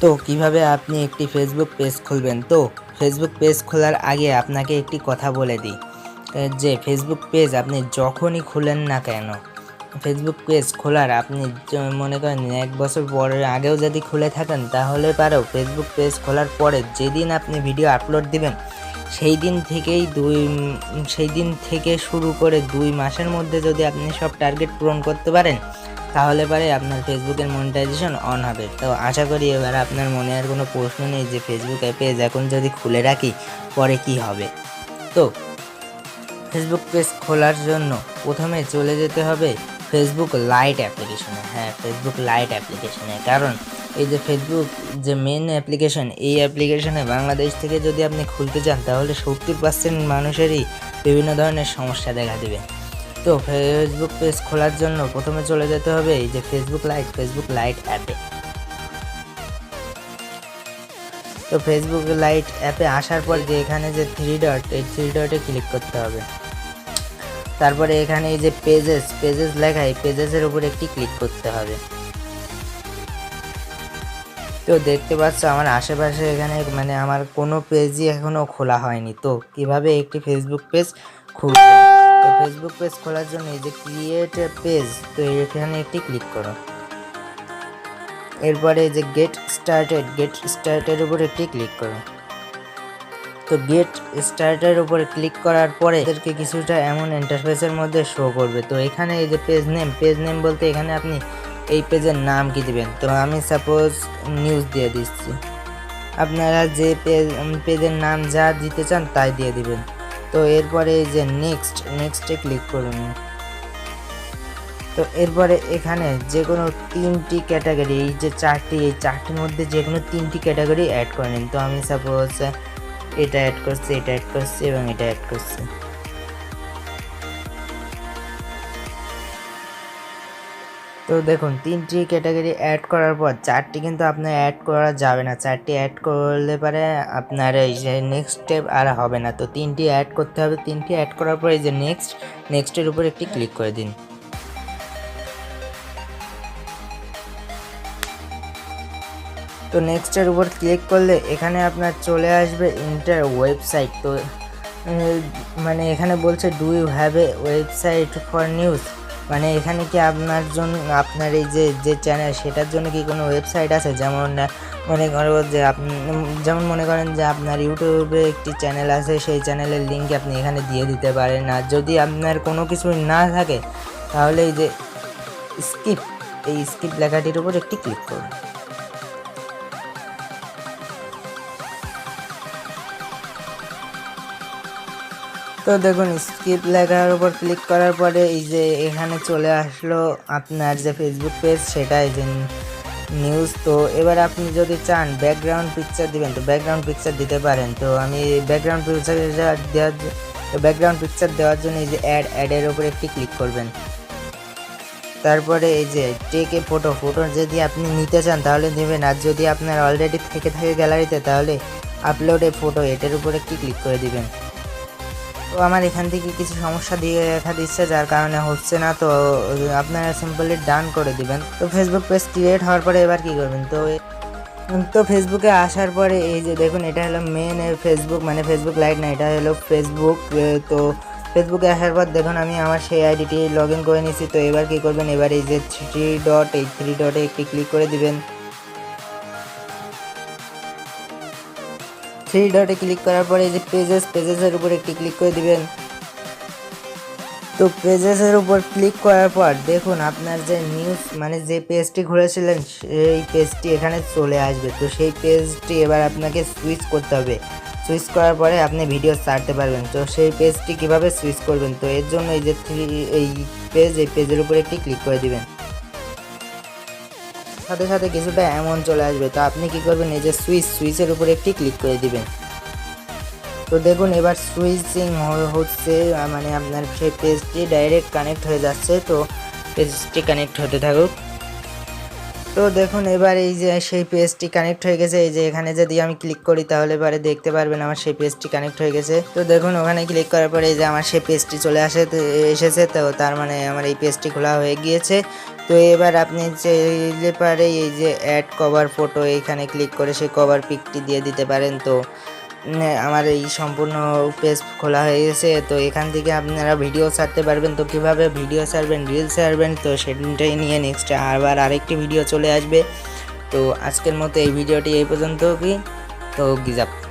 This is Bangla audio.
তো কিভাবে আপনি একটি ফেসবুক পেজ খুলবেন? তো ফেসবুক পেজ খোলার আগে আপনাকে একটি কথা বলে দিই যে ফেসবুক পেজ আপনি যখনই খুলেন না কেন, ফেসবুক পেজ খোলার আপনি মনে করেন 1 বছর পরের আগেও যদি খুলে থাকেন তাহলে পারেও ফেসবুক পেজ খোলার পরে যেদিন আপনি ভিডিও আপলোড দিবেন সেই দিন থেকে শুরু করে 2 মাসের মধ্যে যদি আপনি সব টার্গেট পূরণ করতে পারেন তাহলে পরে আপনার ফেসবুকের মনিটাইজেশন অন হবে। তো আশা করি এবার আপনার মনে আর কোনো প্রশ্ন নেই যে ফেসবুক পেজ এখন যদি খুলে রাখি পরে কি হবে। তো ফেসবুক পেজ খোলার জন্য প্রথমে চলে যেতে হবে ফেসবুক লাইট অ্যাপ্লিকেশনে। হ্যাঁ, ফেসবুক লাইট অ্যাপ্লিকেশনে, কারণ এই যে ফেসবুক যে মেন অ্যাপ্লিকেশন, এই অ্যাপ্লিকেশনে বাংলাদেশ থেকে যদি আপনি খুলতে চান তাহলে 70% মানুষেরই বিভিন্ন ধরনের সমস্যা দেখা দেবে। তো ফেসবুক পেজ খোলার জন্য প্রথমে চলে যেতে হবে এই যে ফেসবুক লাইট অ্যাপে। তো ফেসবুক লাইট অ্যাপে আসার পর যে এখানে যে 3 ডট, এই 3 ডটে ক্লিক করতে হবে। তারপরে এখানে এই যে পেজেস লেখা, এই পেজেসের উপর একটি ক্লিক করতে হবে। তো দেখতে পাচ্ছ আমার আশেপাশে এখানে মানে আমার কোনো পেজই এখনো খোলা হয়নি। তো কিভাবে একটি ফেসবুক পেজ খুলবে? তো ফেসবুক পেজ খোলার জন্য এই যে ক্রিয়েট এ পেজ, তো এখানে একটি ক্লিক করো। এরপরে এই যে গেট স্টার্টেড উপর একটি ক্লিক করো। তো গেট স্টার্টের উপরে ক্লিক করার পরে এদেরকে কিছুটা এমন ইন্টারফেসের মধ্যে শো করবে। তো এখানে এই যে পেজ নেম বলতে এখানে আপনি এই পেজের নাম কি দিবেন। তো আমি সাপোজ নিউজ দিয়ে দিচ্ছি, আপনারা যে পেজের নাম যা দিতে চান তাই দিয়ে দিবেন। তো এরপরে এই যে নেক্সটে ক্লিক করুন। তো এরপরে এখানে যে কোনো 3টি ক্যাটাগরি, এই যে 4টি, এই 4টির মধ্যে যে কোনো 3টি ক্যাটাগরি অ্যাড করে নিন। তো আমি সাপোজ এটা অ্যাড করছি, এটা অ্যাড করছি এবং এটা অ্যাড করছি। তো দেখুন 3টি ক্যাটাগরি অ্যাড করার পর 4টি কিন্তু আপনার অ্যাড করা যাবে না। 4টি অ্যাড করলে পারে আপনার এই যে নেক্সট স্টেপ আর হবে না। তো 3টি অ্যাড করতে হবে। 3টি অ্যাড করার পর এই যে নেক্সটের উপর একটি ক্লিক করে দিন। তো নেক্সটের উপর ক্লিক করলে এখানে আপনার চলে আসবে ইন্টার ওয়েবসাইট। তো মানে এখানে বলছে do you have a website for news, মানে এখানে কি আপনার জন্য আপনার এই যে চ্যানেল সেটার জন্য কি কোনো ওয়েবসাইট আছে? যেমন মনে করেন যে আপনার ইউটিউবে একটি চ্যানেল আছে, সেই চ্যানেলের লিঙ্ক আপনি এখানে দিয়ে দিতে পারেন। আর যদি আপনার কোনো কিছু না থাকে তাহলে এই যে স্কিপ লেখাটির উপর একটি ক্লিক করুন। তো দেখুন স্কিপ লেখার উপর ক্লিক করার পরে এই যে এখানে চলে আসলো আপনার যে ফেসবুক পেজ, সেটা এই যে নিউজ। তো এবার আপনি যদি চান ব্যাকগ্রাউন্ড পিকচার দিবেন তো ব্যাকগ্রাউন্ড পিকচার দিতে পারেন। তো আমি ব্যাকগ্রাউন্ড পিকচার দেওয়ার জন্য এই যে অ্যাডের উপর একটি ক্লিক করবেন। তারপরে এই যে টেক এ ফটো যদি আপনি নিতে চান তাহলে নেবেন, আর যদি আপনার অলরেডি থেকে থাকে গ্যালারিতে তাহলে আপলোড এ ফটো, এটার উপর একটি ক্লিক করে দিবেন। তো আমার এখান থেকে কিছু সমস্যা দেখা দিচ্ছে যার কারণে হচ্ছে না, তো আপনারা সিম্পলি ডান করে দিবেন। তো ফেসবুক পেজ ক্রিয়েট হওয়ার পরে এবার কি করবেন? তো ফেসবুকে আসার পরে এই যে দেখুন এটা হলো মেন ফেসবুক, মানে ফেসবুক লাইট না, এটা হলো ফেসবুক। তো ফেসবুকে আসার পর দেখুন আমি আমার সেই আইডিটি লগ ইন করে নিয়েছি। তো এবার কি করবেন? এবার এই যে 3 ডটে একটি ক্লিক করে দিবেন। 3 ডটে ক্লিক করার পরে এই যে পেজেসের উপর একটি ক্লিক করে দিবেন। তো পেজেসের উপর ক্লিক করার পর দেখুন আপনার যে নিউজ মানে যে পেজটি খুলেছিলেন সেই পেজটি এখানে চলে আসবে। তো সেই পেজটি এবার আপনাকে সুইচ করতে হবে। সুইচ করার পরে আপনি ভিডিও ছাড়তে পারবেন। তো সেই পেজটি কিভাবে সুইচ করবেন? তো এর জন্য এই যে এই পেজের উপর একটি ক্লিক করে দিবেন। সাথে সাথে কিছুটা এমন চলে আসবে। তো আপনি কি করবেন? এই যে সুইচের উপর একটি ক্লিক করে দিবেন। তো দেখুন এবার সুইচিং হচ্ছে, মানে আপনার সেই পেজটি ডাইরেক্ট কানেক্ট হয়ে যাচ্ছে। তো পেজটি কানেক্ট হতে থাকুক। তো দেখুন এবার এই যে সেই পেজটি কানেক্ট হয়ে গেছে। এই যে এখানে যদি আমি ক্লিক করি তাহলে পরে দেখতে পারবেন আমার সেই পেজটি কানেক্ট হয়ে গেছে। তো দেখুন ওখানে ক্লিক করার পরে এই যে আমার সেই পেজটি চলে এসেছে। তো তার মানে আমার এই পেজটি খোলা হয়ে গিয়েছে। তো এবার আপনি চাইলে পারে এই যে অ্যাড কভার ফটো এইখানে ক্লিক করে সেই কভার পিকটি দিয়ে দিতে পারেন। তো আমার এই সম্পূর্ণ পেজ খোলা হয়ে গেছে। তো এখান থেকে আপনারা ভিডিও ছাড়তে পারবেন। তো কীভাবে ভিডিও ছাড়বেন, রিলস ছাড়বেন, তো সেটাই নিয়ে নেক্সট আবার আরেকটি ভিডিও চলে আসবে। তো আজকের মতো এই ভিডিওটি এই পর্যন্ত কি, তো গিজাপ।